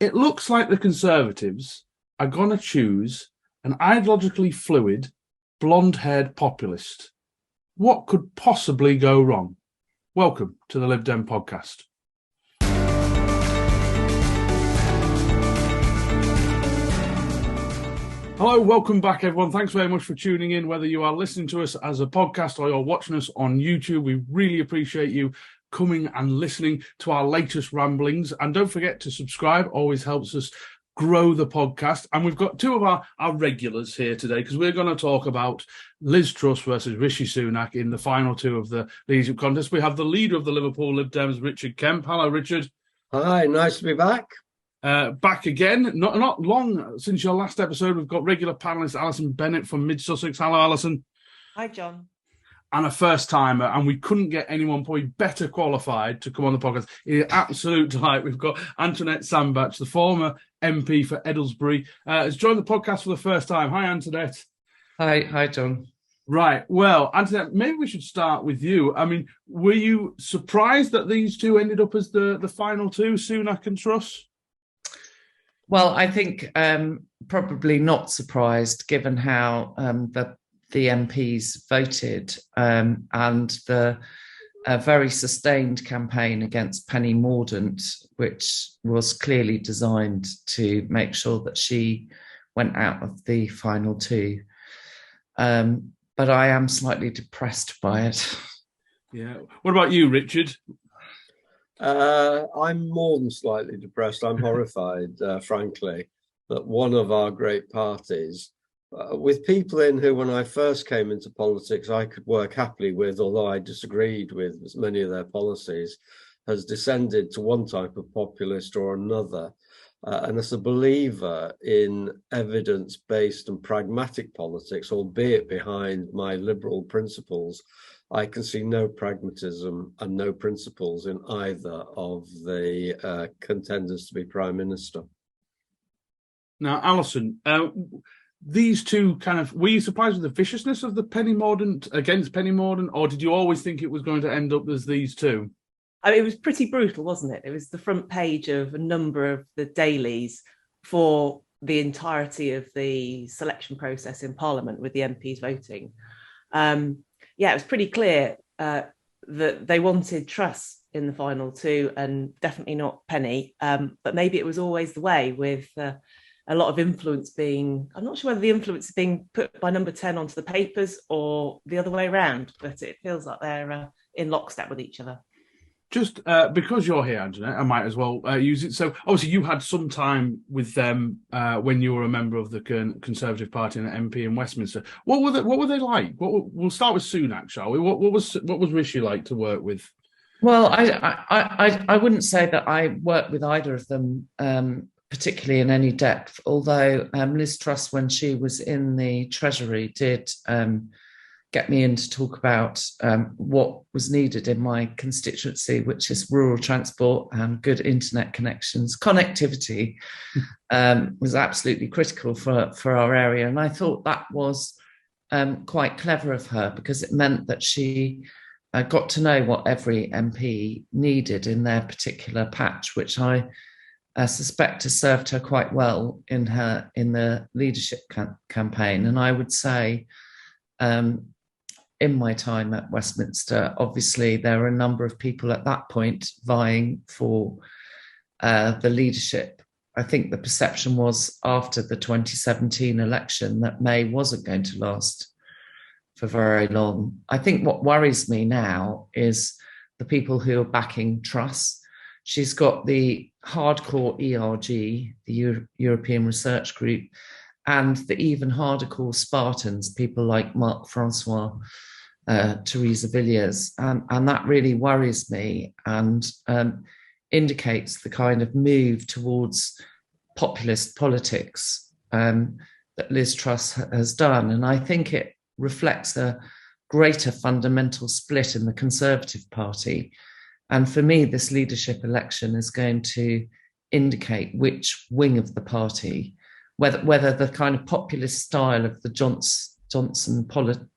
It looks like the Conservatives are going to choose an ideologically fluid, blonde-haired populist. What could possibly go wrong? Welcome to the Lib Dem Podcast. Hello, welcome back, everyone. Thanks very much for tuning in, whether you are listening to us as a podcast or you're watching us on YouTube. We really appreciate you coming and listening to our latest ramblings. And don't forget to subscribe, always helps us grow the podcast. And we've got two of our regulars here today because we're going to talk about Liz Truss versus Rishi Sunak in the final two of the leadership contest. We have the leader of the Liverpool Lib Dems, Richard Kemp. Hello, Richard. Hi, nice to be back. Back again, not long since your last episode. We've got regular panelist Alison Bennett from Mid-Sussex. Hello, Alison. Hi, John. And a first-timer, and we couldn't get anyone probably better qualified to come on the podcast. It's an absolute delight. We've got Antoinette Sandbach, the former MP for Edelsbury, has joined the podcast for the first time. Hi, Antoinette. Hi, John. Right. Well, Antoinette, maybe we should start with you. I mean, were you surprised that these two ended up as the final two, Sunak and Truss? Well, I think probably not surprised, given how the MPs voted and the very sustained campaign against Penny Mordaunt, which was clearly designed to make sure that she went out of the final two. But I am slightly depressed by it. Yeah. What about you, Richard? I'm more than slightly depressed. I'm horrified, frankly, that one of our great parties, with people in who, when I first came into politics, I could work happily with, although I disagreed with many of their policies, has descended to one type of populist or another. And as a believer in evidence-based and pragmatic politics, albeit behind my liberal principles, I can see no pragmatism and no principles in either of the contenders to be Prime Minister. Now, Alison, these two were you surprised with the viciousness of the Penny Mordaunt against Penny Mordaunt, or did you always think it was going to end up as these two? I mean, it was pretty brutal, wasn't it? It was the front page of a number of the dailies for the entirety of the selection process in Parliament with the MPs voting. Yeah, it was pretty clear that they wanted Truss in the final two and definitely not Penny. But maybe it was always the way with a lot of influence being, I'm not sure whether the influence is being put by number 10 onto the papers or the other way around, but it feels like they're in lockstep with each other. Just because you're here, Antoinette, I might as well use it. So obviously you had some time with them when you were a member of the Conservative Party and an MP in Westminster. What were they like? We'll start with Sunak, shall we? What was Rishi like to work with? Well, I wouldn't say that I worked with either of them particularly in any depth, although Liz Truss, when she was in the Treasury, did get me in to talk about what was needed in my constituency, which is rural transport and good internet connections. Connectivity was absolutely critical for our area. And I thought that was quite clever of her because it meant that she got to know what every MP needed in their particular patch, which I suspect has served her quite well in the leadership campaign. And I would say in my time at Westminster, obviously there were a number of people at that point vying for the leadership. I think the perception was after the 2017 election that May wasn't going to last for very long. I think what worries me now is the people who are backing Truss. She's got the hardcore ERG, the European Research Group, and the even harder core Spartans, people like Marc Francois, Theresa Villiers. And that really worries me and indicates the kind of move towards populist politics that Liz Truss has done. And I think it reflects a greater fundamental split in the Conservative Party. And for me, this leadership election is going to indicate which wing of the party, whether the kind of populist style of the Johnson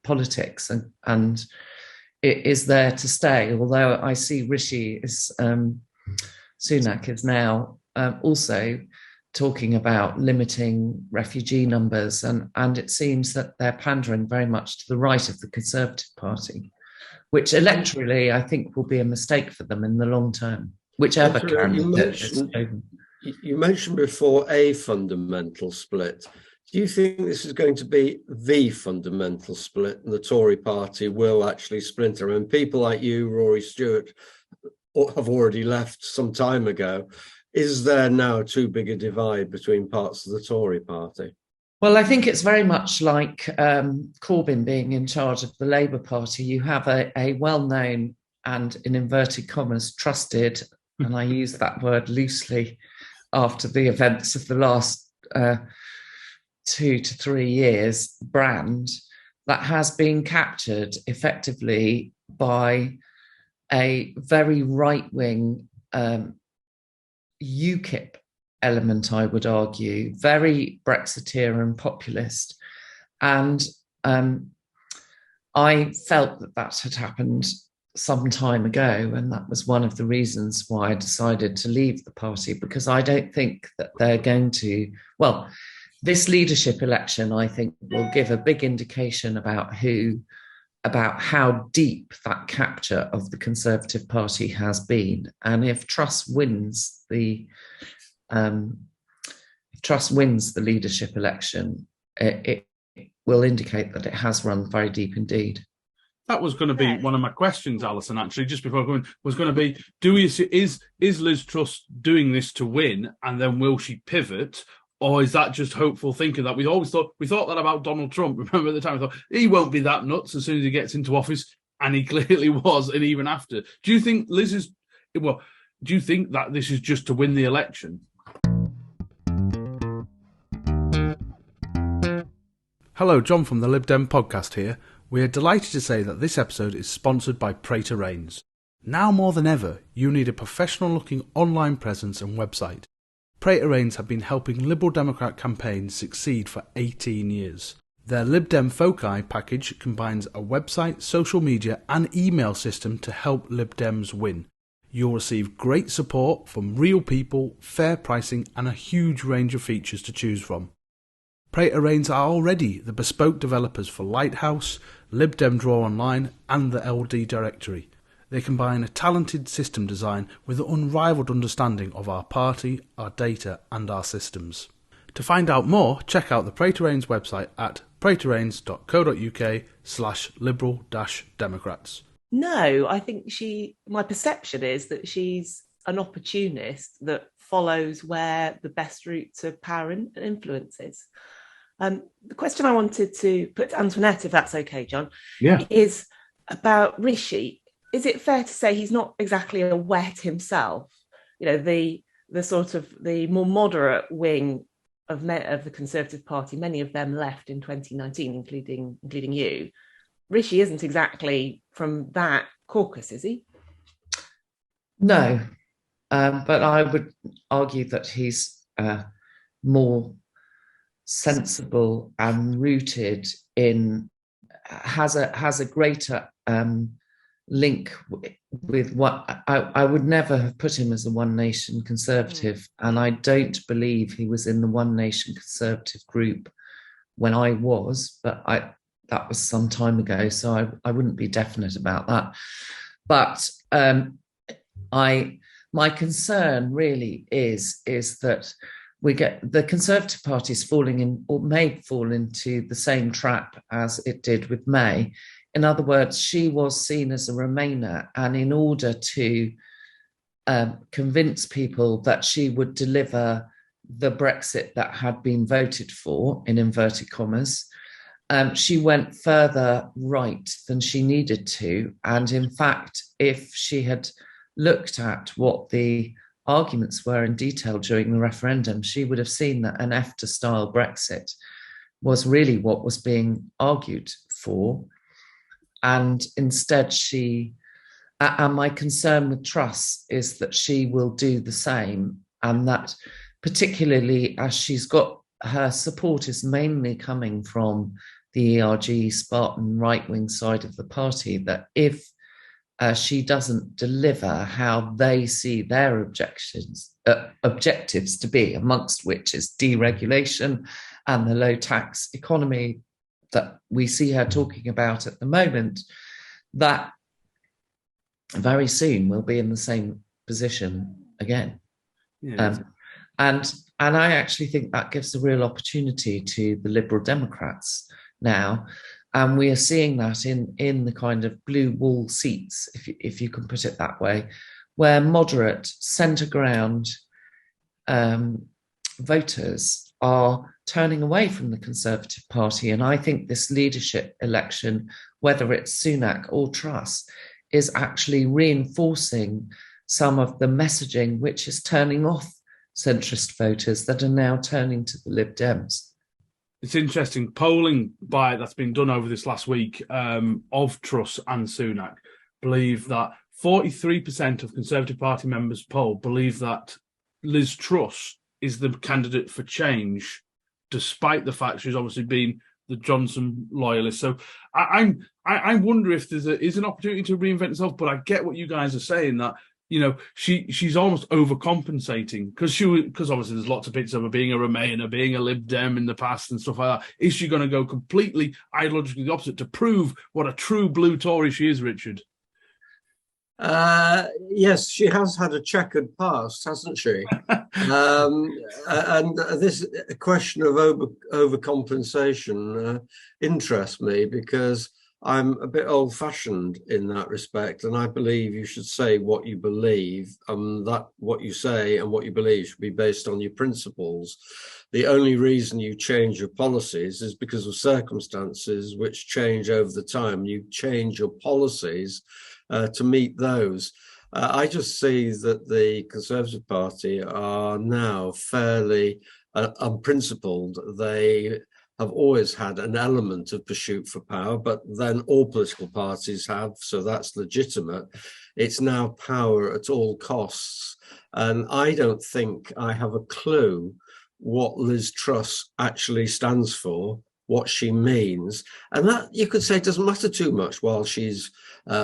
politics and it is there to stay. Although I see Rishi Sunak is now also talking about limiting refugee numbers, and it seems that they're pandering very much to the right of the Conservative Party, which electorally I think will be a mistake for them in the long term, whichever candidate is chosen. You mentioned before a fundamental split. Do you think this is going to be the fundamental split and the Tory party will actually splinter? And people like you, Rory Stewart, have already left some time ago. Is there now too big a divide between parts of the Tory party? Well, I think it's very much like Corbyn being in charge of the Labour Party. You have a well-known and, in inverted commas, trusted, and I use that word loosely after the events of the last 2 to 3 years, brand that has been captured effectively by a very right-wing UKIP element, I would argue, very Brexiteer and populist. And I felt that had happened some time ago, and that was one of the reasons why I decided to leave the party, because I don't think that they're going to, well, this leadership election, I think, will give a big indication about how deep that capture of the Conservative Party has been. And if Truss wins the leadership election, it will indicate that it has run very deep indeed. That was going to be one of my questions, Alison, actually, just before going, was going to be, is Liz Truss doing this to win, and then will she pivot? Or is that just hopeful thinking that we thought that about Donald Trump? Remember at the time, we thought he won't be that nuts as soon as he gets into office, and he clearly was, and even after. Do you think do you think that this is just to win the election? Hello, John from the Lib Dem Podcast here. We are delighted to say that this episode is sponsored by Praetor Rains. Now more than ever, you need a professional-looking online presence and website. Praetor Rains have been helping Liberal Democrat campaigns succeed for 18 years. Their Lib Dem Foci package combines a website, social media and email system to help Lib Dems win. You'll receive great support from real people, fair pricing and a huge range of features to choose from. Praetor Rains are already the bespoke developers for Lighthouse, Lib Dem Draw Online and the LD Directory. They combine a talented system design with an unrivaled understanding of our party, our data and our systems. To find out more, check out the Praetor Rains website at praetorrains.co.uk/liberal-democrats. No, I think my perception is that she's an opportunist that follows where the best route to power and influence is. The question I wanted to put to Antoinette, if that's okay, John, is about Rishi. Is it fair to say he's not exactly a wet himself? You know, the sort of the more moderate wing of the Conservative Party, many of them left in 2019, including you. Rishi isn't exactly from that caucus, is he? No, but I would argue that he's more sensible and rooted in, has a greater link with what I would never have put him as a One Nation Conservative, and I don't believe he was in the One Nation Conservative group when I was, but that was some time ago, so I wouldn't be definite about that. But my concern really is that we get the Conservative Party is falling in, or may fall into, the same trap as it did with May. In other words, she was seen as a Remainer, and in order to convince people that she would deliver the Brexit that had been voted for, in inverted commas, she went further right than she needed to. And in fact, if she had looked at what the arguments were in detail during the referendum, she would have seen that an EFTA-style Brexit was really what was being argued for. And instead and my concern with Truss is that she will do the same, and that particularly as she's got, her support is mainly coming from the ERG, Spartan right-wing side of the party, that if she doesn't deliver how they see their objectives to be, amongst which is deregulation and the low tax economy that we see her talking about at the moment, that very soon we'll be in the same position again. Yeah. And I actually think that gives a real opportunity to the Liberal Democrats now. And we are seeing that in the kind of blue wall seats, if you can put it that way, where moderate centre ground voters are turning away from the Conservative Party. And I think this leadership election, whether it's Sunak or Truss, is actually reinforcing some of the messaging which is turning off centrist voters that are now turning to the Lib Dems. It's interesting. Polling that's been done over this last week of Truss and Sunak believe that 43% of Conservative Party members polled believe that Liz Truss is the candidate for change, despite the fact she's obviously been the Johnson loyalist. So I wonder if there is an opportunity to reinvent itself. But I get what you guys are saying, that she's almost overcompensating because obviously there's lots of pictures of her being a Remainer, being a Lib Dem in the past and stuff like that. Is she going to go completely ideologically the opposite to prove what a true blue Tory she is, Richard? Yes, she has had a checkered past, hasn't she? And this question of overcompensation interests me, because I'm a bit old-fashioned in that respect, and I believe you should say what you believe, that what you say and what you believe should be based on your principles. The only reason you change your policies is because of circumstances which change over the time. You change your policies to meet those. I just see that the Conservative Party are now fairly unprincipled. They have always had an element of pursuit for power, but then all political parties have, so that's legitimate. It's now power at all costs. And I don't think I have a clue what Liz Truss actually stands for, what she means. And that, you could say, doesn't matter too much while she's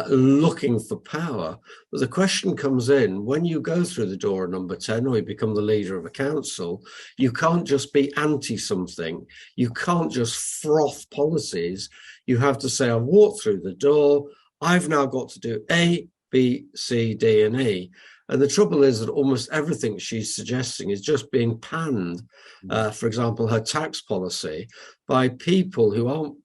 looking for power. But the question comes in, when you go through the door at number 10 or you become the leader of a council, you can't just be anti something. You can't just froth policies. You have to say, I've walked through the door, I've now got to do A, B, C, D, and E. And the trouble is that almost everything she's suggesting is just being panned, for example, her tax policy, by people who aren't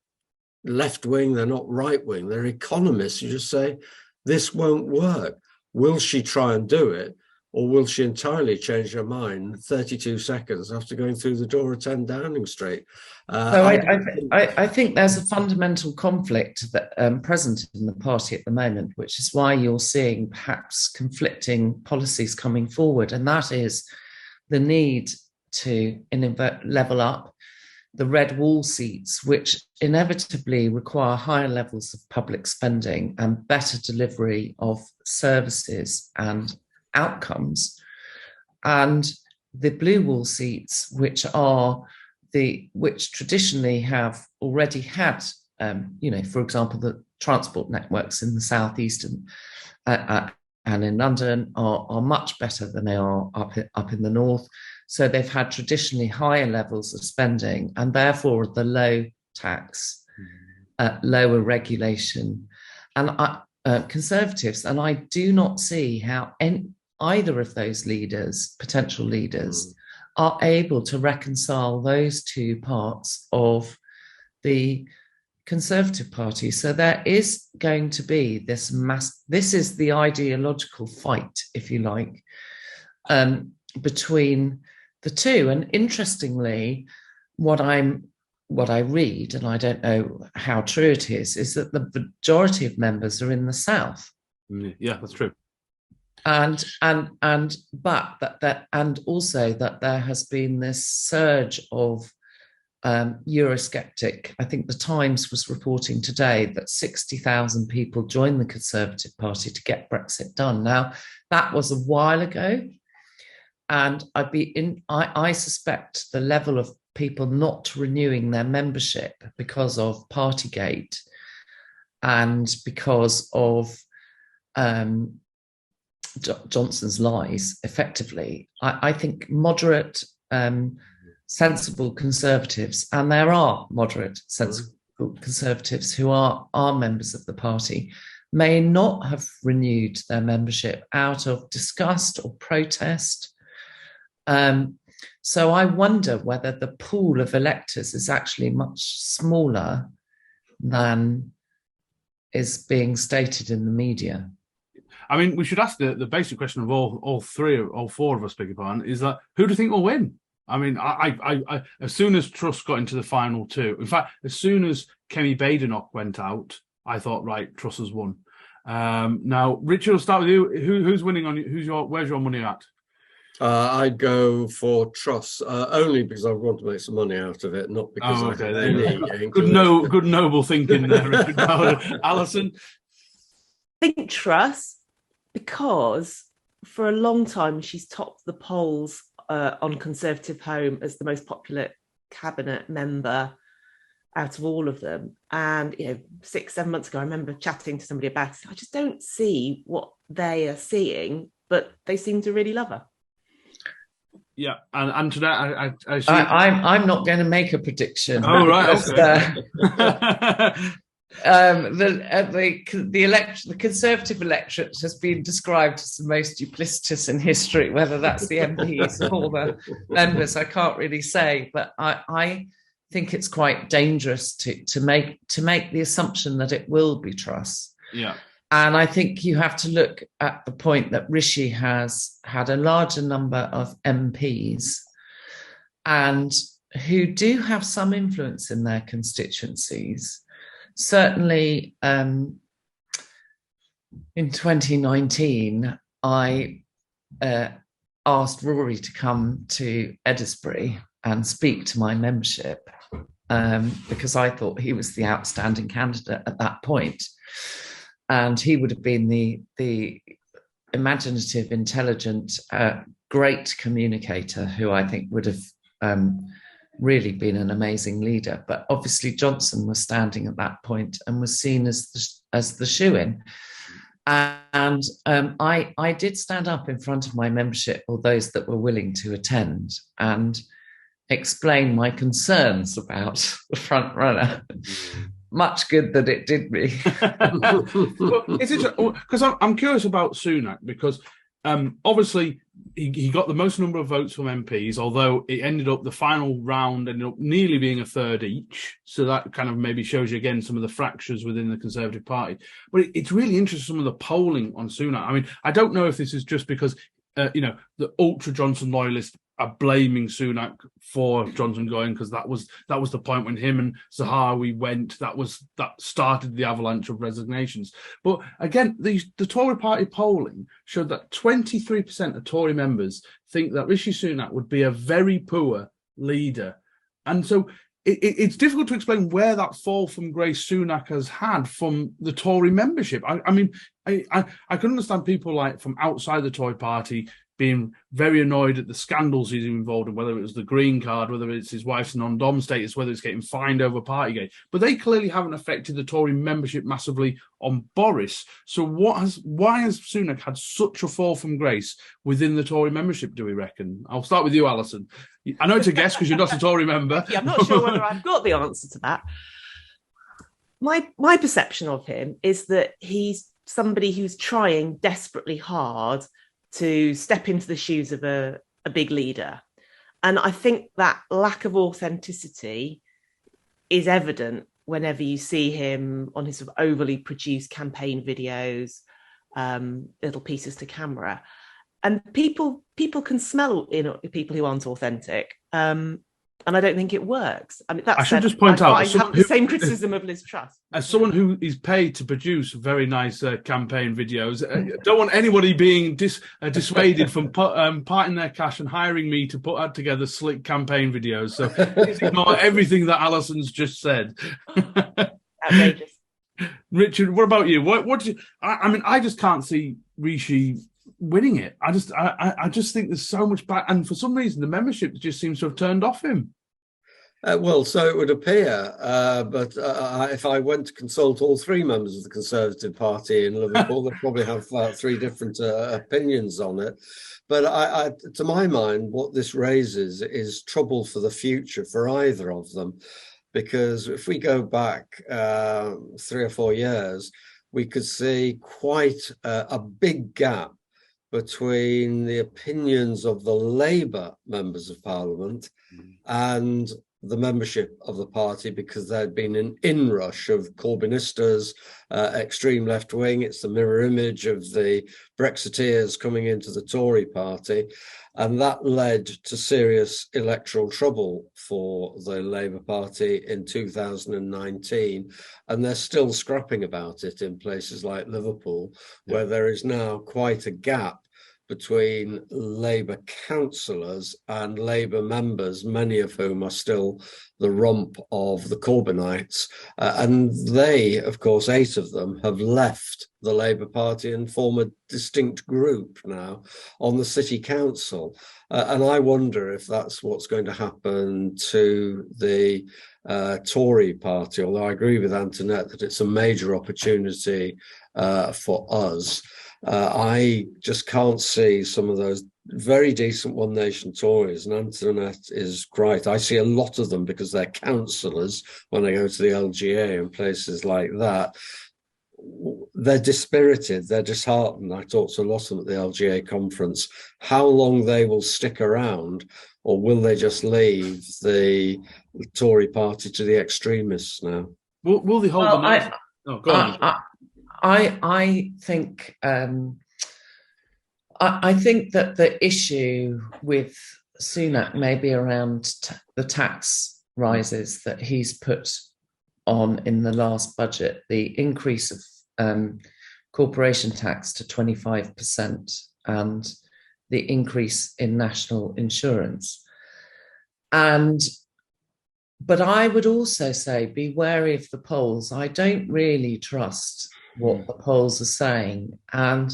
left-wing, they're not right-wing, they're economists. You just say, this won't work. Will she try and do it, or will she entirely change her mind 32 seconds after going through the door at 10 Downing Street? I think there's a fundamental conflict that present in the party at the moment, which is why you're seeing perhaps conflicting policies coming forward, and that is the need to level up the red wall seats, which inevitably require higher levels of public spending and better delivery of services and outcomes, and the blue wall seats, which traditionally have already had, for example, the transport networks in the southeast and in London are much better than they are up in the north. So they've had traditionally higher levels of spending, and therefore the low tax, lower regulation, and Conservatives. And I do not see how either of those potential leaders, are able to reconcile those two parts of the Conservative Party. So there is going to be this is the ideological fight, if you like, between the two. And interestingly, what I read, and I don't know how true it is that the majority of members are in the South. Yeah, that's true. And also that there has been this surge of Eurosceptic. I think the Times was reporting today that 60,000 people joined the Conservative Party to get Brexit done. Now, that was a while ago, and I suspect the level of people not renewing their membership because of Partygate and because of Johnson's lies effectively. I think moderate, sensible Conservatives, and there are moderate, sensible Conservatives who are members of the party, may not have renewed their membership out of disgust or protest. So I wonder whether the pool of electors is actually much smaller than is being stated in the media. I mean, we should ask the basic question of all four of us, beg your pardon, is that who do you think will win? I mean, I as soon as Truss got into the final two, in fact, as soon as Kemi Badenoch went out, I thought, right, Truss has won. Now, Richard, I'll start with you. Who's winning on you? Where's your money at? I'd go for Truss, only because I want to make some money out of it, not because I have any. Good noble thinking there, Richard. Alison? I think Truss, because for a long time she's topped the polls on Conservative Home as the most popular cabinet member out of all of them. And 6-7 months ago, I remember chatting to somebody about it. I just don't see what they are seeing, but they seem to really love her. Yeah, and Antoinette, I'm not going to make a prediction. Oh, right, okay. The Conservative electorate has been described as the most duplicitous in history, whether that's the MPs or the members, I can't really say, but I think it's quite dangerous to make the assumption that it will be Truss. Yeah. And I think you have to look at the point that Rishi has had a larger number of MPs and who do have some influence in their constituencies. Certainly, in 2019, I asked Rory to come to Eddisbury and speak to my membership because I thought he was the outstanding candidate at that point. And he would have been the imaginative, intelligent, great communicator who I think would have really been an amazing leader. But obviously Johnson was standing at that point and was seen as the shoo-in. And I did stand up in front of my membership, or those that were willing to attend, and explain my concerns about the front runner. Much good that it did me. Well, it's interesting because I'm curious about Sunak because obviously he got the most number of votes from MPs, although it ended up the final round ended up nearly being a third each. So that kind of maybe shows you again some of the fractures within the Conservative Party. But it's really interesting some of the polling on Sunak. I mean, I don't know if this is just because the ultra Johnson loyalists are blaming Sunak for Johnson going because that was the point when him and Zahawi went. That started the avalanche of resignations. But again, the Tory party polling showed that 23% of Tory members think that Rishi Sunak would be a very poor leader, and so it's difficult to explain where that fall from grace Sunak has had from the Tory membership. I mean, I can understand people like from outside the Tory party being very annoyed at the scandals he's involved in, whether it was the green card, whether it's his wife's non-dom status, whether it's getting fined over Partygate. But they clearly haven't affected the Tory membership massively on Boris. So why has Sunak had such a fall from grace within the Tory membership, do we reckon? I'll start with you, Alison. I know it's a guess because you're not a Tory member. Yeah, I'm not sure whether I've got the answer to that. My perception of him is that he's somebody who's trying desperately hard to step into the shoes of a big leader. And I think that lack of authenticity is evident whenever you see him on his sort of overly produced campaign videos, little pieces to camera. And people can smell people who aren't authentic. And I don't think it works. I mean, I should just point out, I have the same criticism of Liz Truss. As someone who is paid to produce very nice campaign videos, don't want anybody being dissuaded from parting their cash and hiring me to put together slick campaign videos. So please ignore everything that Alison's just said. Outrageous. Richard, what about you? What do you? I mean, I just can't see Rishi winning it. I just think there's so much back, and for some reason the membership just seems to have turned off him. Well, so it would appear, but if I went to consult all three members of the Conservative Party in Liverpool, they'd probably have three different opinions on it. But to my mind, what this raises is trouble for the future for either of them. Because if we go back 3 or 4 years, we could see quite a big gap between the opinions of the Labour members of Parliament and the membership of the party, because there'd been an inrush of Corbynistas, extreme left wing. It's the mirror image of the Brexiteers coming into the Tory party. And that led to serious electoral trouble for the Labour Party in 2019. And they're still scrapping about it in places like Liverpool, where there is now quite a gap between Labour councillors and Labour members, many of whom are still the rump of the Corbynites. And they, of course, 8 of them have left the Labour Party and form a distinct group now on the city council. And I wonder if that's what's going to happen to the Tory party, although I agree with Antoinette that it's a major opportunity for us. I just can't see some of those very decent One Nation Tories, and Antoinette is right. I see a lot of them because they're councillors when I go to the LGA and places like that. They're dispirited, they're disheartened. I talked to a lot of them at the LGA conference. How long they will stick around, or will they just leave the Tory party to the extremists now? Will they hold the... go on. I think I think that the issue with Sunak may be around the tax rises that he's put on in the last budget, the increase of corporation tax to 25% and the increase in national insurance. But I would also say be wary of the polls. I don't really trust what the polls are saying. And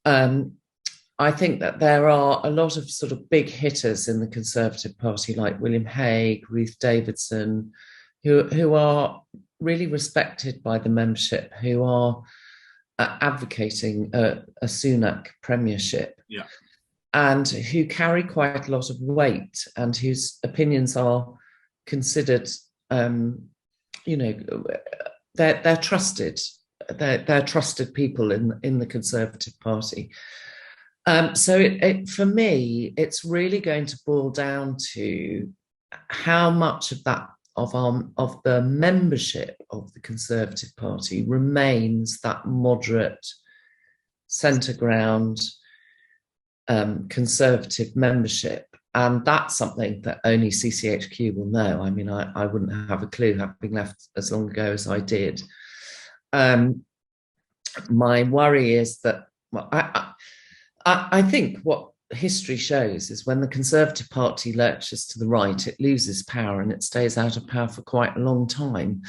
I think that there are a lot of sort of big hitters in the Conservative Party, like William Hague, Ruth Davidson, who are really respected by the membership, who are advocating a Sunak premiership, and who carry quite a lot of weight and whose opinions are considered, they're trusted. They're trusted people in the Conservative Party. So for me, it's really going to boil down to how much of that of the membership of the Conservative Party remains that moderate, centre ground, Conservative membership. And that's something that only CCHQ will know. I mean, I wouldn't have a clue, having left as long ago as I did. My worry is that, well, I think what history shows is when the Conservative Party lurches to the right, it loses power and it stays out of power for quite a long time.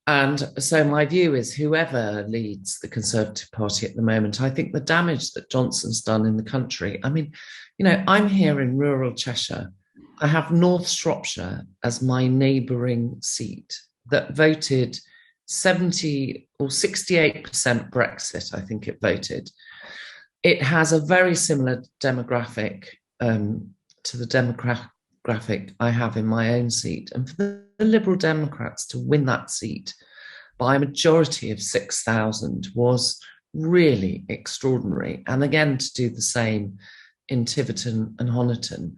And so my view is whoever leads the Conservative Party at the moment, I think the damage that Johnson's done in the country, I mean, I'm here in rural Cheshire. I have North Shropshire as my neighbouring seat that voted 70 or 68% Brexit, I think it voted. It has a very similar demographic to the demographic I have in my own seat. And for the Liberal Democrats to win that seat by a majority of 6,000 was really extraordinary. And again, to do the same in Tiverton and Honiton.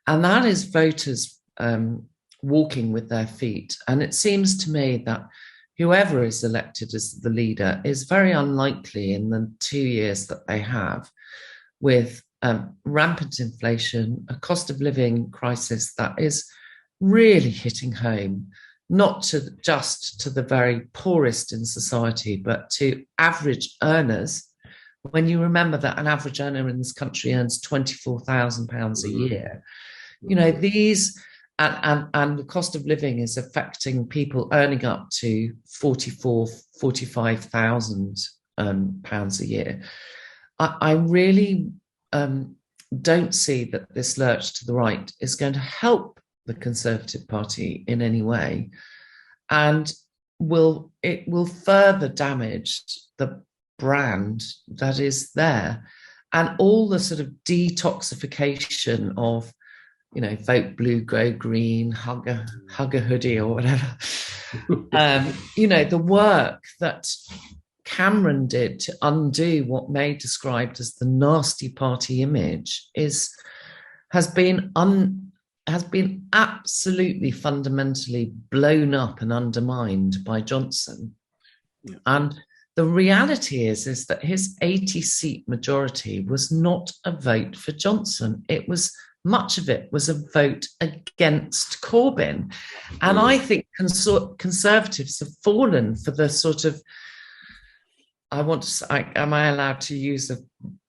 And that is voters walking with their feet. And it seems to me that whoever is elected as the leader is very unlikely in the 2 years that they have, with rampant inflation, a cost of living crisis that is really hitting home, not just to the very poorest in society, but to average earners. When you remember that an average earner in this country earns £24,000 a year, these... And the cost of living is affecting people earning up to £45,000 a year. I really don't see that this lurch to the right is going to help the Conservative Party in any way, and it will further damage the brand that is there, and all the sort of detoxification of, you know, vote blue, go green, hug a hoodie or whatever. You know, the work that Cameron did to undo what May described as the nasty party image has been absolutely fundamentally blown up and undermined by Johnson. Yeah. And the reality is that his 80-seat majority was not a vote for Johnson. Much of it was a vote against Corbyn. And I think Conservatives have fallen for the sort of, am I allowed to use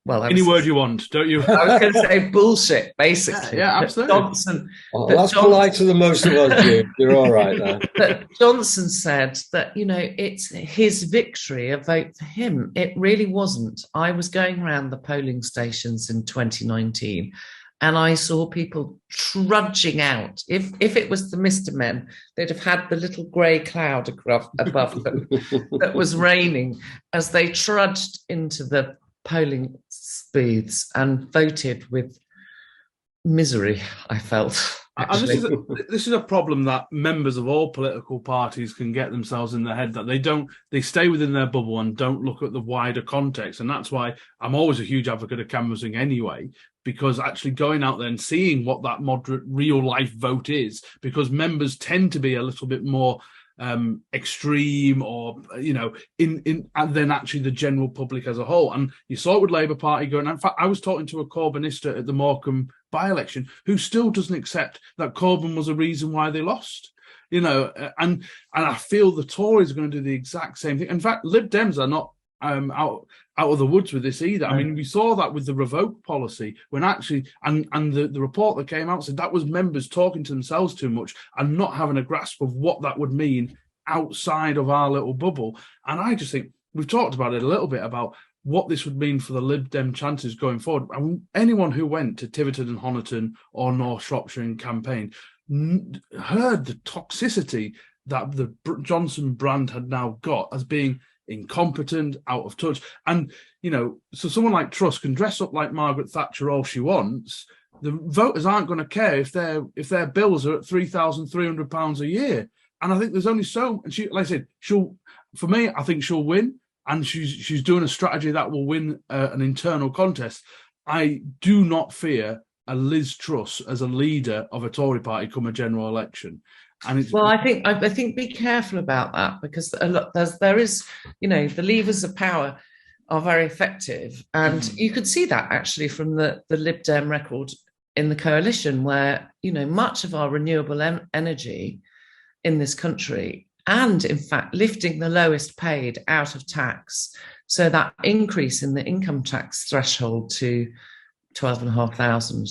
any word you want, don't you? I was going to say bullshit, basically. Yeah, absolutely. That's polite to the most of us, Jude. You're all right there. But Johnson said that, you know, it's his victory, a vote for him. It really wasn't. I was going around the polling stations in 2019 and I saw people trudging out. If it was the Mr. Men, they'd have had the little grey cloud above them that was raining as they trudged into the polling booths and voted with misery, I felt. And this is a problem that members of all political parties can get themselves in their head, that they stay within their bubble and don't look at the wider context. And that's why I'm always a huge advocate of canvassing anyway, because actually going out there and seeing what that moderate real life vote is, because members tend to be a little bit more extreme, or, you know, than actually the general public as a whole. And you saw it with Labour Party going. In fact, I was talking to a Corbynista at the Morecambe by-election who still doesn't accept that Corbyn was a reason why they lost. You know, and I feel the Tories are going to do the exact same thing. In fact, Lib Dems are not out of the woods with this either. I mean, we saw that with the revoke policy, when actually, and the report that came out said that was members talking to themselves too much and not having a grasp of what that would mean outside of our little bubble. And I just think we've talked about it a little bit about what this would mean for the Lib Dem chances going forward. I mean, anyone who went to Tiverton and Honiton or North Shropshire in campaign heard the toxicity that the Johnson brand had now got as being incompetent, out of touch. And, you know, so someone like Truss can dress up like Margaret Thatcher all she wants. The voters aren't going to care if their bills are at £3,300 a year. And I think there's only so, and she, like I said, I think she'll win, and she's doing a strategy that will win an internal contest. I do not fear a Liz Truss as a leader of a Tory party come a general election. And I think be careful about that, because there is, you know, the levers of power are very effective, and you could see that actually from the Lib Dem record in the coalition, where, you know, much of our renewable energy in this country, and in fact lifting the lowest paid out of tax, so that increase in the income tax threshold to 12,500.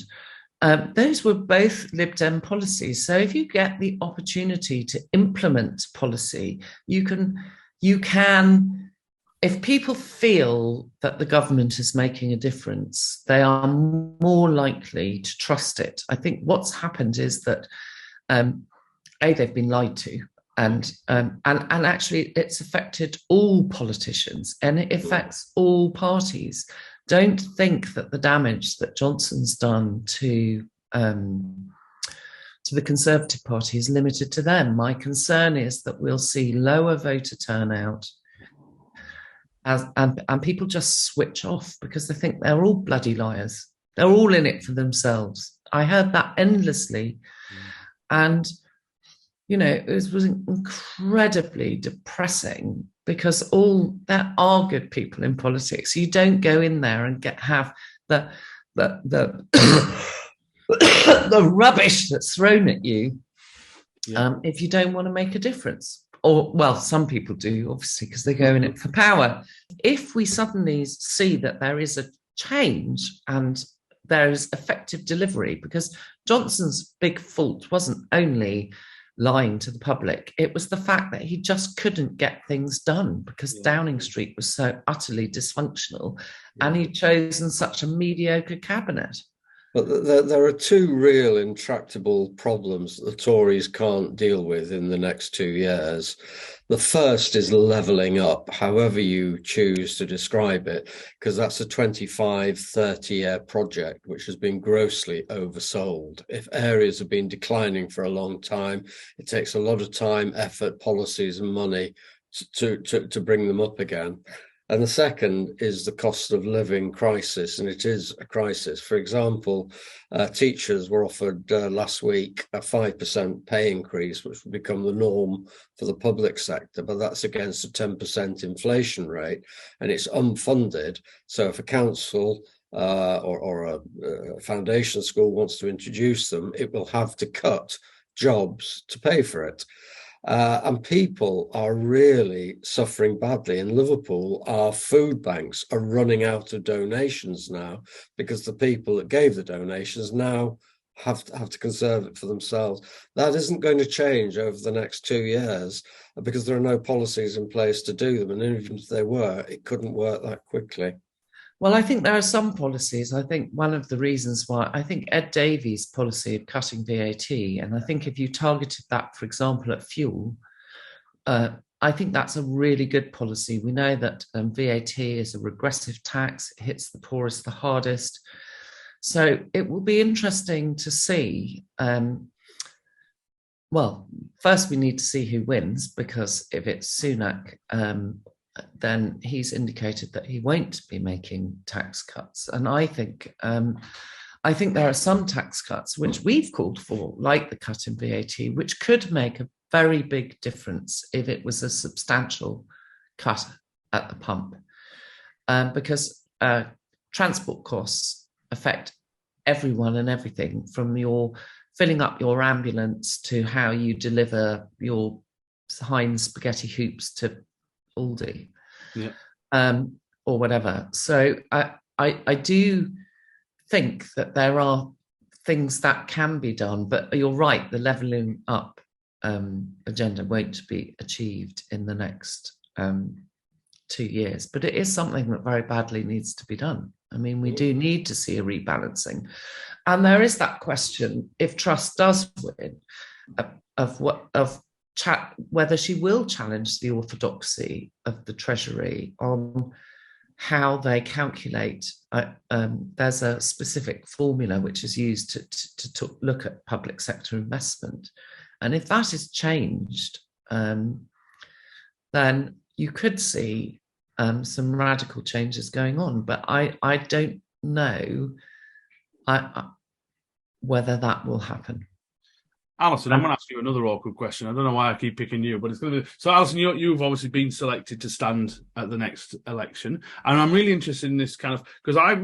Those were both Lib Dem policies. So if you get the opportunity to implement policy, you can, if people feel that the government is making a difference, they are more likely to trust it. I think what's happened is that, they've been lied to, and actually it's affected all politicians, and it affects all parties. Don't think that the damage that Johnson's done to the Conservative Party is limited to them. My concern is that we'll see lower voter turnout, and people just switch off because they think they're all bloody liars. They're all in it for themselves. I heard that endlessly. And, you know, it was incredibly depressing, because there are good people in politics. You don't go in there and have the the rubbish that's thrown at you if you don't want to make a difference. Or, well, some people do, obviously, because they go in it for power. If we suddenly see that there is a change and there is effective delivery, because Johnson's big fault wasn't only lying to the public, it was the fact that he just couldn't get things done because Downing Street was so utterly dysfunctional, and he'd chosen such a mediocre cabinet. But there are two real intractable problems that the Tories can't deal with in the next 2 years. The first is levelling up, however you choose to describe it, because that's a 25, 30-year project which has been grossly oversold. If areas have been declining for a long time, it takes a lot of time, effort, policies and money to bring them up again. And the second is the cost of living crisis, and it is a crisis. For example, teachers were offered last week a 5% pay increase, which would become the norm for the public sector, but that's against a 10% inflation rate, and it's unfunded. So if a council or a foundation school wants to introduce them, it will have to cut jobs to pay for it. And people are really suffering badly. In Liverpool, our food banks are running out of donations now because the people that gave the donations now have to conserve it for themselves. That isn't going to change over the next 2 years because there are no policies in place to do them. And even if they were, it couldn't work that quickly. Well, I think there are some policies. I think one of the reasons why, I think Ed Davey's policy of cutting VAT, and I think if you targeted that, for example, at fuel, I think that's a really good policy. We know that VAT is a regressive tax. It hits the poorest the hardest. So it will be interesting to see. Well, first we need to see who wins, because if it's Sunak, then he's indicated that he won't be making tax cuts. And I think there are some tax cuts which we've called for, like the cut in VAT, which could make a very big difference if it was a substantial cut at the pump. Because transport costs affect everyone and everything, from your filling up your ambulance to how you deliver your Heinz spaghetti hoops to Aldi, or whatever. So I do think that there are things that can be done, but you're right, the levelling up agenda won't be achieved in the next 2 years, but it is something that very badly needs to be done. I mean, we do need to see a rebalancing, and there is that question, if Truss does win, whether she will challenge the orthodoxy of the Treasury on how they calculate. There's a specific formula which is used to look at public sector investment. And if that is changed, then you could see some radical changes going on. But I don't know whether that will happen. Alison, I'm going to ask you another awkward question. I don't know why I keep picking you, but it's going to be... So, Alison, you've obviously been selected to stand at the next election. And I'm really interested in this kind of... Because I've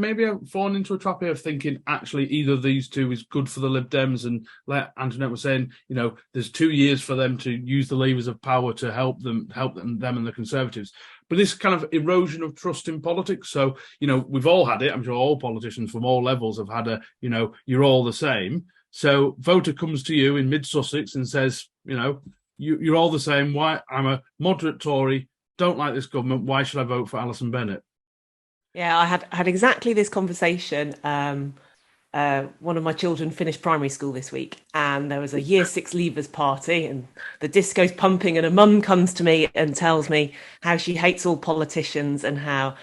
fallen into a trap here of thinking, actually, either of these two is good for the Lib Dems. And like Antoinette was saying, there's 2 years for them to use the levers of power to help them and the Conservatives. But this kind of erosion of trust in politics. So, we've all had it. I'm sure all politicians from all levels have had you're all the same. So voter comes to you in mid-Sussex and says, you're all the same. Why? I'm a moderate Tory, don't like this government. Why should I vote for Alison Bennett? Yeah, I had exactly this conversation. One of my children finished primary school this week, and there was a Year 6 Leavers party, and the disco's pumping, and a mum comes to me and tells me how she hates all politicians and how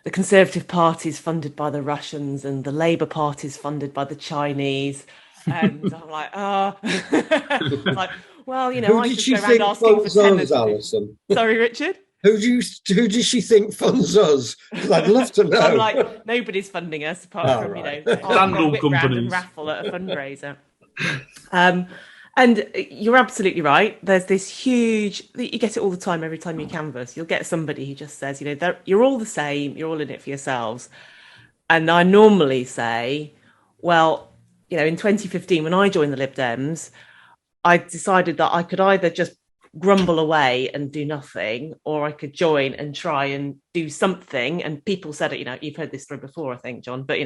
the Conservative Party is funded by the Russians and the Labour Party is funded by the Chinese. And I'm like, like, well, I just go around asking for tenors. Alison? Sorry, Richard? Who does she think funds us? I'd love to know. I'm like, nobody's funding us apart from, Standall companies. And raffle at a fundraiser. And you're absolutely right. There's this huge, you get it all the time, every time you canvass. You'll get somebody who just says, you're all the same, you're all in it for yourselves. And I normally say, well, in 2015, when I joined the Lib Dems, I decided that I could either just grumble away and do nothing, or I could join and try and do something. And people said it, you've heard this story before, I think, John, but,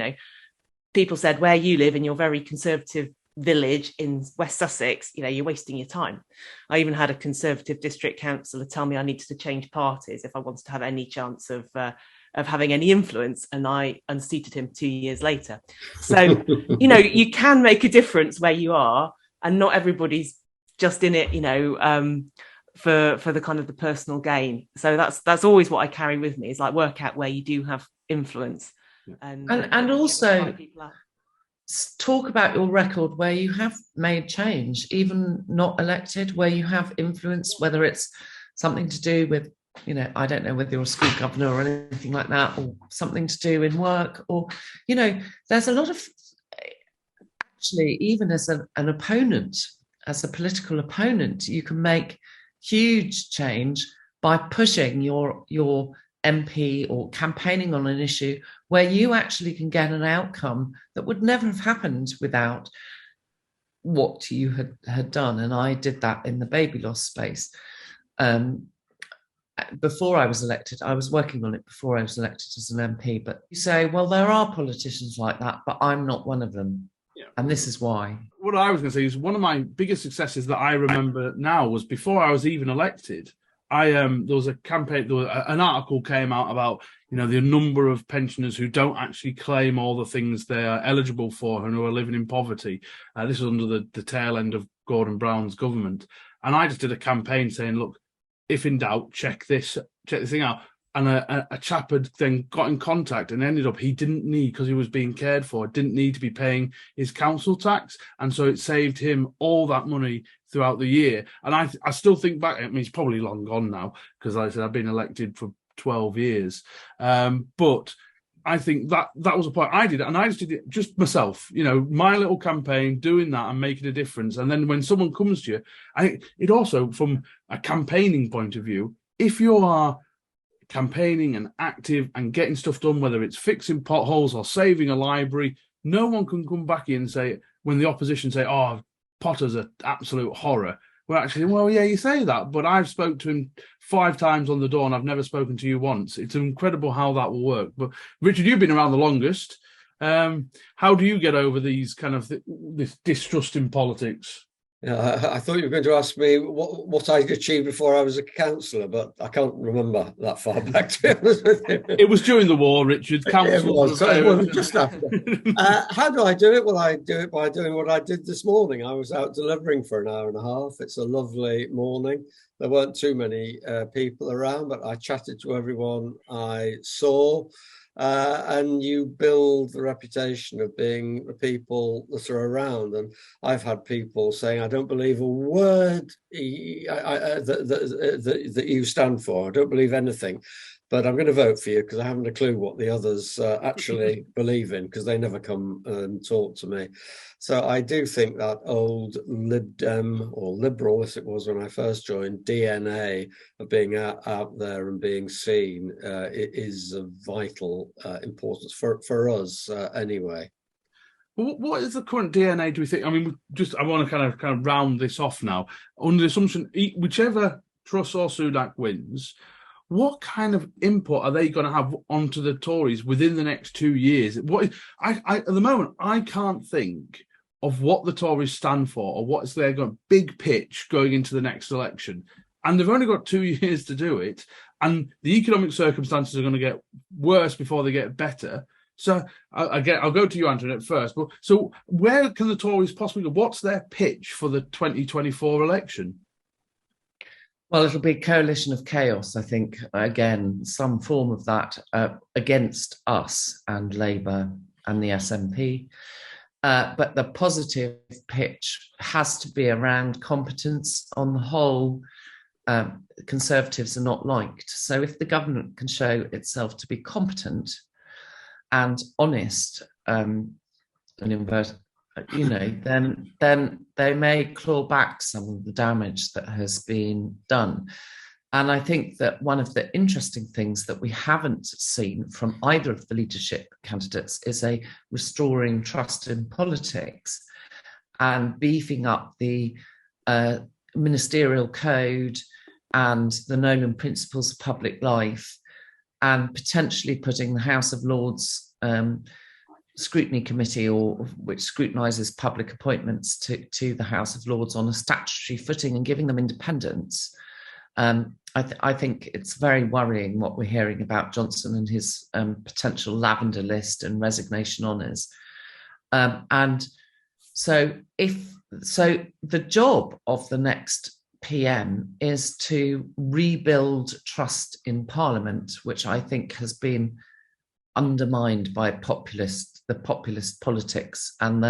people said, where you live in your very conservative village in West Sussex, you're wasting your time. I even had a Conservative district councillor tell me I needed to change parties if I wanted to have any chance of of having any influence, and I unseated him 2 years later. So, you can make a difference where you are, and not everybody's just in it, for the kind of the personal gain. So that's always what I carry with me, is like work out where you do have influence. And also talk about your record where you have made change, even not elected, where you have influence, whether it's something to do with, I don't know whether you're a school governor or anything like that, or something to do in work, or, there's a lot of, actually, even as an opponent, as a political opponent, you can make huge change by pushing your MP or campaigning on an issue where you actually can get an outcome that would never have happened without what you had done. And I did that in the baby loss space. Before I was elected, I was working on it before I was elected as an MP. But you say, well, there are politicians like that, but I'm not one of them. Yeah. And this is why. What I was going to say is one of my biggest successes that I remember now was before I was even elected. There was a campaign, an article came out about, the number of pensioners who don't actually claim all the things they are eligible for and who are living in poverty. This was under the tail end of Gordon Brown's government. And I just did a campaign saying, look, if in doubt, check this thing out. And a chap had then got in contact and ended up, he didn't need, because he was being cared for, didn't need to be paying his council tax. And so it saved him all that money throughout the year. And I still think back, he's probably long gone now, because like I said, I've been elected for 12 years. But I think that was a point I did it. And I just did it just myself, my little campaign, doing that and making a difference. And then when someone comes to you, it also, from a campaigning point of view, if you are campaigning and active and getting stuff done, whether it's fixing potholes or saving a library, no one can come back in and say, when the opposition say, oh, Potter's an absolute horror. Well, actually, yeah, you say that, but I've spoke to him 5 times on the door and I've never spoken to you once. It's incredible how that will work. But Richard, you've been around the longest. How do you get over these kind of this distrust in politics? I thought you were going to ask me what I achieved before I was a councillor, but I can't remember that far back, to be honest with you. It was during the war, Richard. It was just after. How do I do it? Well, I do it by doing what I did this morning. I was out delivering for an hour and a half. It's a lovely morning. There weren't too many people around, but I chatted to everyone I saw. And you build the reputation of being the people that are around. And I've had people saying, I don't believe a word that you stand for. I don't believe anything. But I'm going to vote for you because I haven't a clue what the others actually believe in, because they never come and talk to me. So I do think that old Lib Dem, or Liberal, as it was when I first joined, DNA of being out there and being seen is of vital importance for us anyway. Well, what is the current DNA, do we think? I mean, I want to kind of round this off now. Under the assumption, whichever Truss or Sunak wins, what kind of input are they going to have onto the Tories within the next 2 years? At the moment, I can't think of what the Tories stand for or what's their big pitch going into the next election. And they've only got 2 years to do it. And the economic circumstances are going to get worse before they get better. So I'll go to you, Antoinette, first. But so where can the Tories possibly go? What's their pitch for the 2024 election? Well, it'll be a coalition of chaos, I think. Again, some form of that against us and Labour and the SNP. But the positive pitch has to be around competence. On the whole, Conservatives are not liked. So if the government can show itself to be competent and honest, then they may claw back some of the damage that has been done. And I think that one of the interesting things that we haven't seen from either of the leadership candidates is a restoring trust in politics and beefing up the ministerial code and the Nolan principles of public life, and potentially putting the House of Lords scrutiny committee, or which scrutinises public appointments, to the House of Lords on a statutory footing and giving them independence. I think it's very worrying what we're hearing about Johnson and his potential lavender list and resignation honours. And so the job of the next PM is to rebuild trust in Parliament, which I think has been undermined by the populist politics and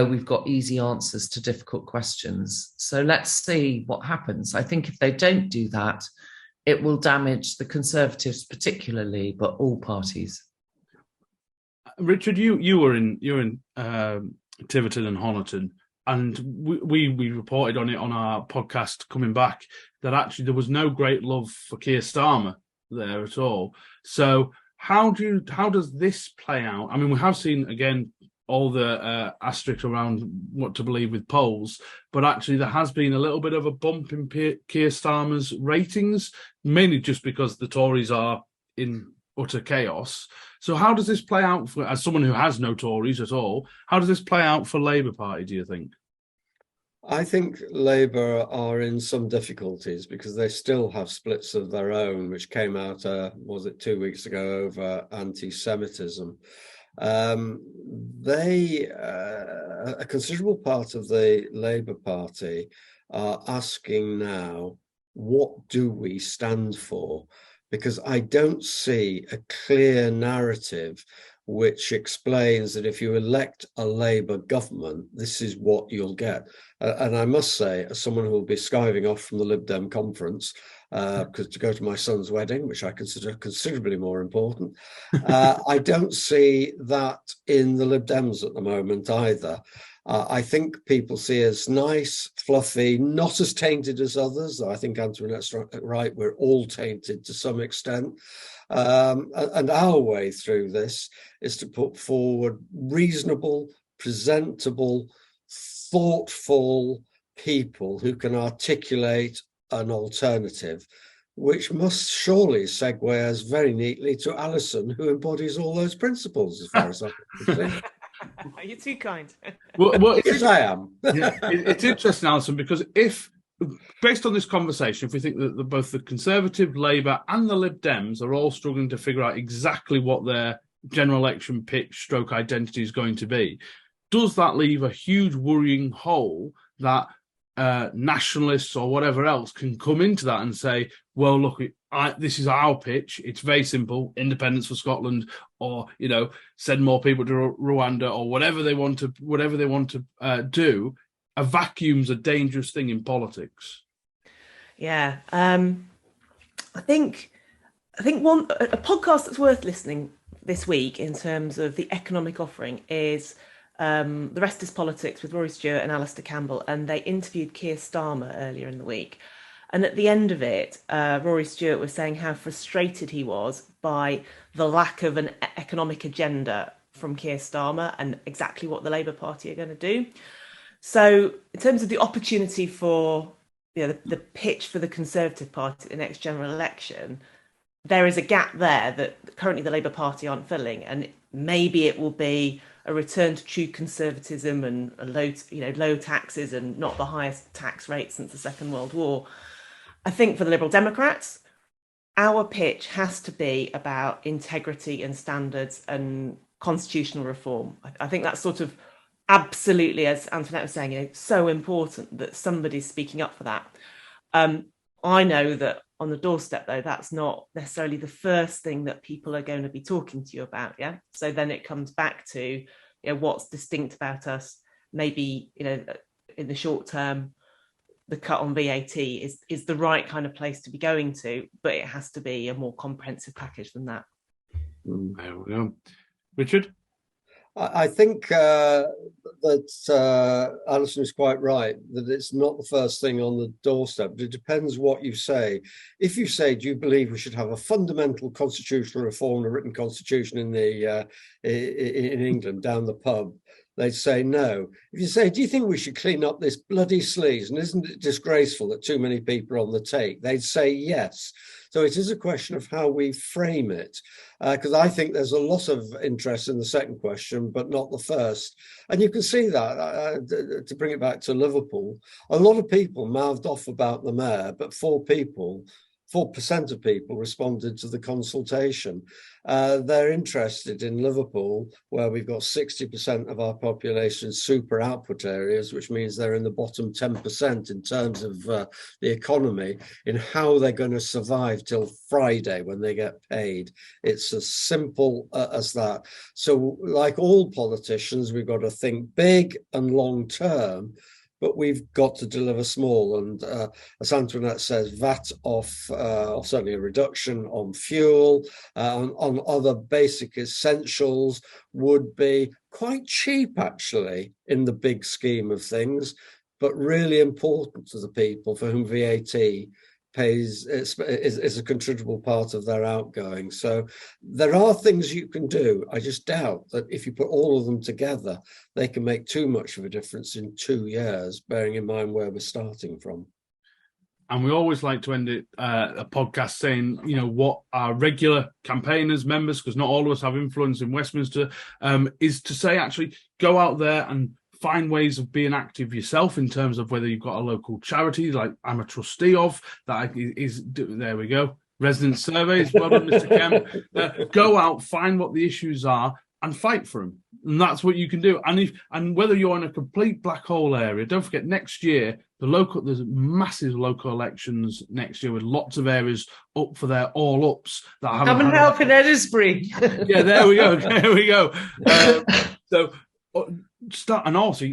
we've got easy answers to difficult questions. So let's see what happens. I think if they don't do that, it will damage the Conservatives particularly, but all parties. Richard, you were in Tiverton and Honiton, and we reported on it on our podcast coming back that actually there was no great love for Keir Starmer there at all. So how does this play out? I mean, we have seen again all the asterisks around what to believe with polls, but actually there has been a little bit of a bump in Keir Starmer's ratings, mainly just because the Tories are in utter chaos. So how does this play out as someone who has no Tories at all? How does this play out for Labour Party, do you think? I think Labour are in some difficulties because they still have splits of their own, which came out, 2 weeks ago, over anti-Semitism. A considerable part of the Labour Party are asking now, what do we stand for? Because I don't see a clear narrative which explains that if you elect a Labour government, this is what you'll get. And I must say, as someone who will be skiving off from the Lib Dem conference, because to go to my son's wedding, which I consider considerably more important, I don't see that in the Lib Dems at the moment either. I think people see as nice, fluffy, not as tainted as others. I think Antoinette's right, we're all tainted to some extent. And our way through this is to put forward reasonable, presentable, thoughtful people who can articulate an alternative, which must surely segue us very neatly to Alison, who embodies all those principles, as far as I'm concerned. You're too kind. Well, yes, I am. It's interesting, Alison, because based on this conversation, if we think that both the Conservative, Labour and the Lib Dems are all struggling to figure out exactly what their general election pitch stroke identity is going to be, does that leave a huge worrying hole that nationalists or whatever else can come into that and say, well, look, this is our pitch. It's very simple: independence for Scotland, or send more people to Rwanda, or whatever they want to do. A vacuum's a dangerous thing in politics. Yeah, I think a podcast that's worth listening this week in terms of the economic offering is The Rest is Politics with Rory Stewart and Alistair Campbell, and they interviewed Keir Starmer earlier in the week. And at the end of it, Rory Stewart was saying how frustrated he was by the lack of an economic agenda from Keir Starmer and exactly what the Labour Party are going to do. So in terms of the opportunity for the pitch for the Conservative Party at the next general election, there is a gap there that currently the Labour Party aren't filling, and maybe it will be a return to true conservatism and low taxes and not the highest tax rate since the Second World War. I think for the Liberal Democrats, our pitch has to be about integrity and standards and constitutional reform. I think that's sort of absolutely, as Antoinette was saying, so important that somebody's speaking up for that. I know that on the doorstep, though, that's not necessarily the first thing that people are going to be talking to you about. Yeah. So then it comes back to what's distinct about us. Maybe in the short term, the cut on VAT is the right kind of place to be going to, but it has to be a more comprehensive package than that. There we go. Richard? I think that Alison is quite right, that it's not the first thing on the doorstep, but it depends what you say. If you say, do you believe we should have a fundamental constitutional reform, a written constitution in England down the pub, they'd say no. If you say, do you think we should clean up this bloody sleaze, and isn't it disgraceful that too many people are on the take, they'd say yes. So it is a question of how we frame it, because I think there's a lot of interest in the second question, but not the first. And you can see that, to bring it back to Liverpool, a lot of people mouthed off about the mayor, but 4 people 4% of people responded to the consultation. They're interested in Liverpool, where we've got 60% of our population super output areas, which means they're in the bottom 10% in terms of the economy, in how they're going to survive till Friday when they get paid. It's as simple as that. So like all politicians, we've got to think big and long term, but we've got to deliver small. And as Antoinette says, VAT off, or certainly a reduction on fuel, on other basic essentials would be quite cheap, actually, in the big scheme of things, but really important to the people for whom VAT is a considerable part of their outgoing. So there are things you can do. I just doubt that if you put all of them together, they can make too much of a difference in 2 years, bearing in mind where we're starting from. And we always like to end it, a podcast saying, what our regular campaigners, members, because not all of us have influence in Westminster, is to say, actually, go out there and find ways of being active yourself in terms of whether you've got a local charity, like I'm a trustee of, that is, there we go, resident surveys, well done, Mr. Kemp. Go out, find what the issues are, and fight for them. And that's what you can do. And whether you're in a complete black hole area, don't forget, next year, there's massive local elections next year with lots of areas up for their all-ups. Come and help in Edinburgh. Yeah, there we go. There we go. And also,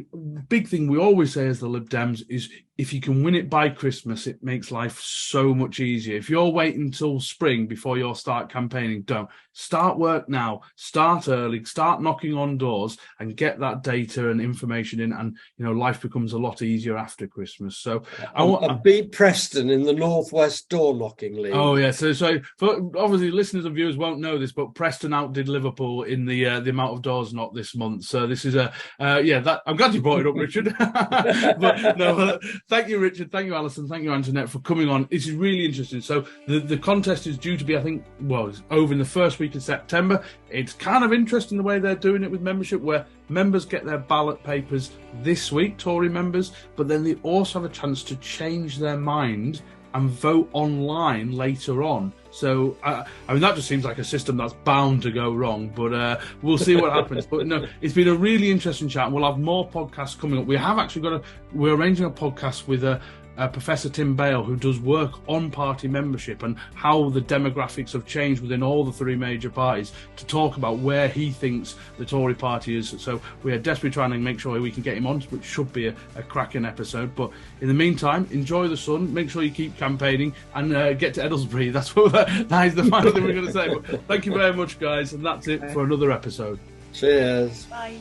big thing we always say as the Lib Dems is, if you can win it by Christmas, it makes life so much easier. If you're waiting until spring before you'll start campaigning, don't. Start work now, start early, start knocking on doors and get that data and information in, and life becomes a lot easier after Christmas. So I beat Preston in the Northwest door knocking league. Oh yeah, so for, obviously listeners and viewers won't know this, but Preston outdid Liverpool in the amount of doors knocked this month. So this is that I'm glad you brought it up, Richard. But no, thank you, Richard. Thank you, Alison. Thank you, Antoinette, for coming on. It's really interesting. So the contest is due to be, I think, it's over in the first week of September. It's kind of interesting the way they're doing it with membership, where members get their ballot papers this week, Tory members, but then they also have a chance to change their mind and vote online later on. So, that just seems like a system that's bound to go wrong, but we'll see what happens. But no, it's been a really interesting chat, and we'll have more podcasts coming up. We have actually we're arranging a podcast with Professor Tim Bale, who does work on party membership and how the demographics have changed within all the three major parties, to talk about where he thinks the Tory party is. So we are desperately trying to make sure we can get him on, which should be a cracking episode. But in the meantime, enjoy the sun, make sure you keep campaigning, and get to Edinburgh. That is the final thing we're going to say. But thank you very much, guys, and that's it for another episode. Cheers. Bye.